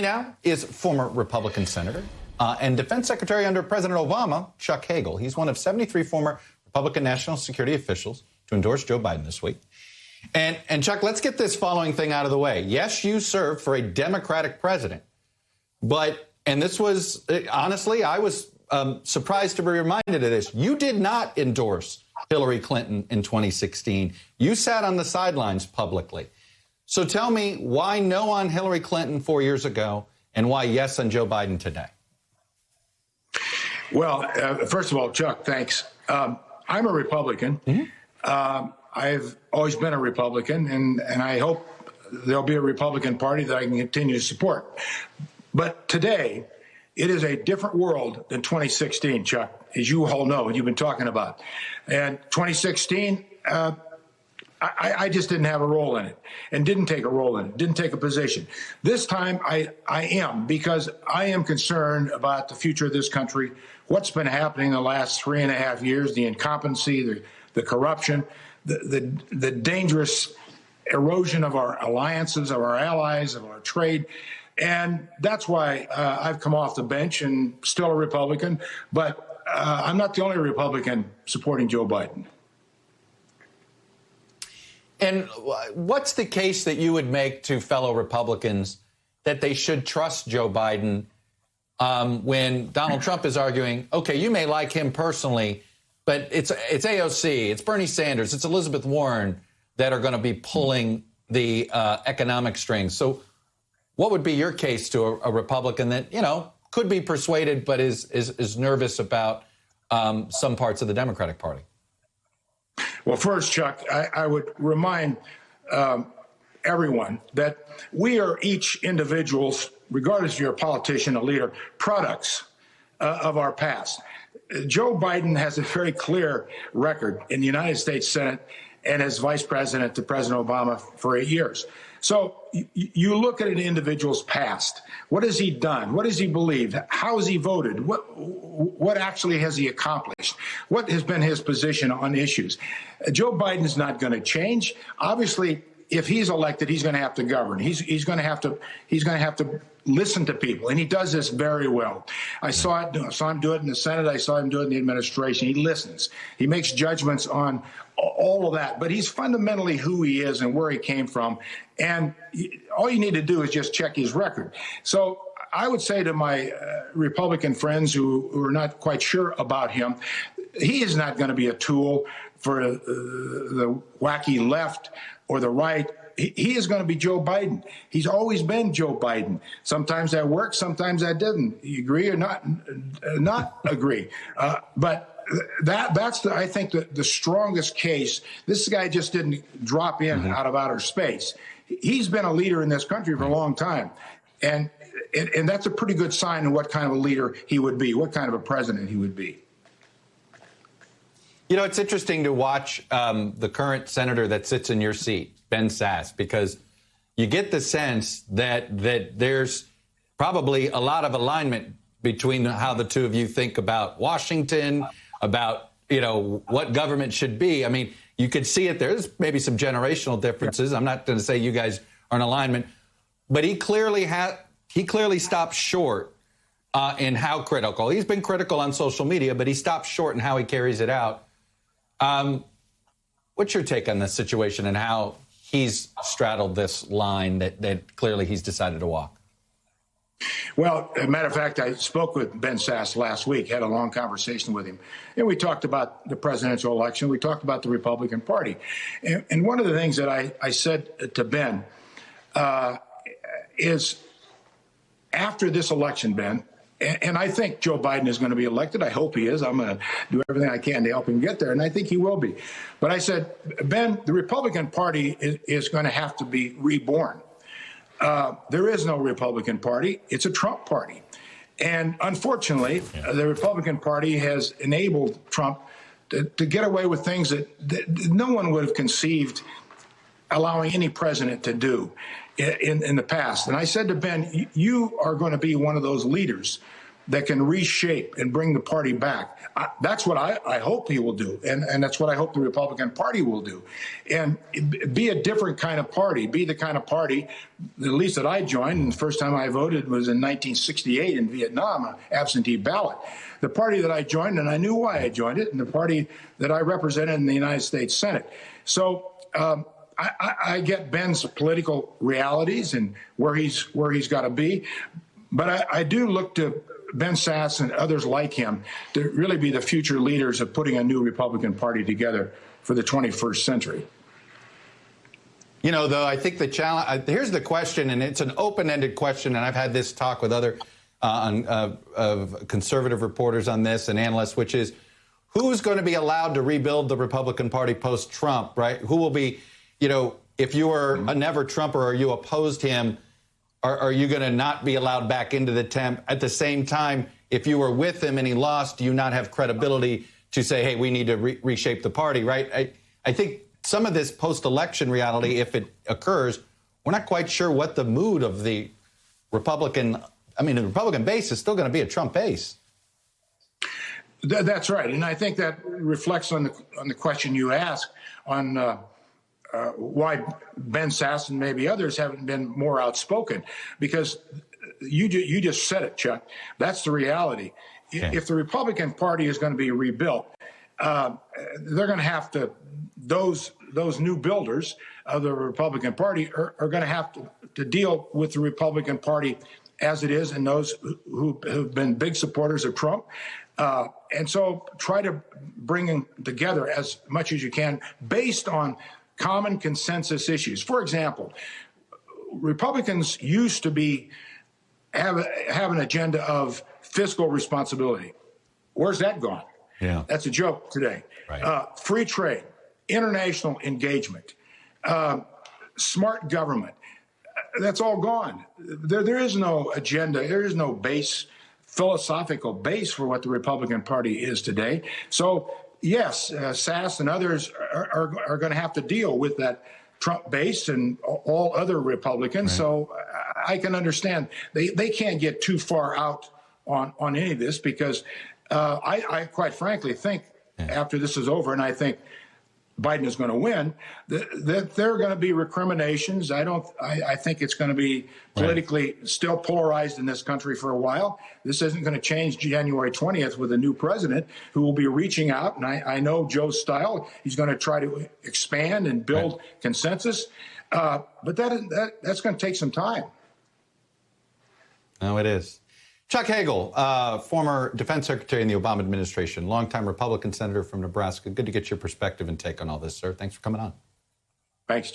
Now is former Republican senator and defense secretary under President Obama, Chuck Hagel. He's one of 73 former Republican national security officials to endorse Joe Biden this week. And Chuck, let's get this following thing out of the way. Yes, you served for a Democratic president, and this was, honestly, I was surprised to be reminded of this. You did not endorse Hillary Clinton in 2016. You sat on the sidelines publicly. So tell me why no on Hillary Clinton 4 years ago and why yes on Joe Biden today. Well, first of all, Chuck, thanks. I'm a Republican. Mm-hmm. I've always been a Republican, and I hope there'll be a Republican Party that I can continue to support. But today, it is a different world than 2016, Chuck, as you all know, you've been talking about. And 2016, I just didn't have a role in it and didn't take a role in it, didn't take a position. This time I am, because I am concerned about the future of this country, what's been happening in the last 3.5 years, the incompetency, the corruption, the dangerous erosion of our alliances, of our allies, of our trade. And that's why I've come off the bench and still a Republican, but I'm not the only Republican supporting Joe Biden. And what's the case that you would make to fellow Republicans that they should trust Joe Biden when Donald Trump is arguing, okay, you may like him personally, but it's AOC, it's Bernie Sanders, it's Elizabeth Warren that are going to be pulling the economic strings. So what would be your case to a Republican that, you know, could be persuaded but is nervous about some parts of the Democratic Party? Well, first, Chuck, I would remind everyone that we are each individuals, regardless if you're a politician, a leader, products of our past. Joe Biden has a very clear record in the United States Senate and as vice president to President Obama for 8 years. So you look at an individual's past. What has he done? What has he believed? How has he voted? What actually has he accomplished? What has been his position on issues? Joe Biden is not going to change. Obviously, if he's elected, he's going to have to govern. He's going to have to listen to people, and he does this very well. I saw him do it in the Senate. I saw him do it in the administration. He listens. He makes judgments on all of that, but he's fundamentally who he is and where he came from. And all you need to do is just check his record. So I would say to my Republican friends who are not quite sure about him, he is not going to be a tool for the wacky left or the right. He is going to be Joe Biden. He's always been Joe Biden. Sometimes that works, sometimes that didn't. You agree or not agree. But that's I think the strongest case. This guy just didn't drop in out of outer space. He's been a leader in this country for a long time. And that's a pretty good sign of what kind of a leader he would be, what kind of a president he would be. You know, it's interesting to watch the current senator that sits in your seat, Ben Sasse, because you get the sense that there's probably a lot of alignment between how the two of you think about Washington, about, you know, what government should be. I mean, you could see it. There's maybe some generational differences. I'm not going to say you guys are in alignment, but he clearly stopped short in how critical. He's been critical on social media, but he stopped short in how he carries it out. What's your take on this situation and how he's straddled this line that clearly he's decided to walk? Well, as a matter of fact, I spoke with Ben Sasse last week, had a long conversation with him, and we talked about the presidential election. We talked about the Republican Party. And one of the things that I said to Ben is after this election, Ben, and I think Joe Biden is going to be elected. I hope he is. I'm going to do everything I can to help him get there, and I think he will be. But I said, Ben, the Republican Party is going to have to be reborn. There is no Republican Party. It's a Trump party. And unfortunately, the Republican Party has enabled Trump to get away with things that no one would have conceived allowing any president to do in the past. And I said to Ben, you are going to be one of those leaders that can reshape and bring the party back. That's what I hope he will do, and that's what I hope the Republican Party will do. And be a different kind of party, be the kind of party, at least that I joined, and the first time I voted was in 1968 in Vietnam, an absentee ballot. The party that I joined, and I knew why I joined it, and the party that I represented in the United States Senate. So I get Ben's political realities and where he's got to be, but I do look to Ben Sasse and others like him to really be the future leaders of putting a new Republican Party together for the 21st century. You know, though, I think the challenge, here's the question, and it's an open-ended question, and I've had this talk with other of conservative reporters on this and analysts, which is who's going to be allowed to rebuild the Republican Party post-Trump, right? Who will be, you know, if you were a never-Trumper or you opposed him, are you going to not be allowed back into the temp? At the same time, if you were with him and he lost, do you not have credibility to say, hey, we need to reshape the party, right? I think some of this post-election reality, if it occurs, we're not quite sure what the mood of the Republican, the Republican base is still going to be a Trump base. That's right. And I think that reflects on the question you asked on why Ben Sasse and maybe others haven't been more outspoken, because you just said it, Chuck. That's the reality. Okay. If the Republican Party is going to be rebuilt, they're going to have to, those new builders of the Republican Party are going to have to deal with the Republican Party as it is, and those who've been big supporters of Trump. And so try to bring them together as much as you can based on common consensus issues. For example, Republicans used to have an agenda of fiscal responsibility. Where's that gone? Yeah, that's a joke today. Right. Free trade, international engagement, smart government. That's all gone. There is no agenda. There is no philosophical base for what the Republican Party is today. So yes, Sasse and others are going to have to deal with that Trump base and all other Republicans. Right. So I can understand they can't get too far out on any of this, because I quite frankly think after this is over, and I think Biden is going to win, that there are going to be recriminations. I think it's going to be politically still polarized in this country for a while. This isn't going to change January 20th with a new president who will be reaching out. And I know Joe's style. He's going to try to expand and build consensus. But that's going to take some time. No, it is. Chuck Hagel, former defense secretary in the Obama administration, longtime Republican senator from Nebraska. Good to get your perspective and take on all this, sir. Thanks for coming on. Thanks,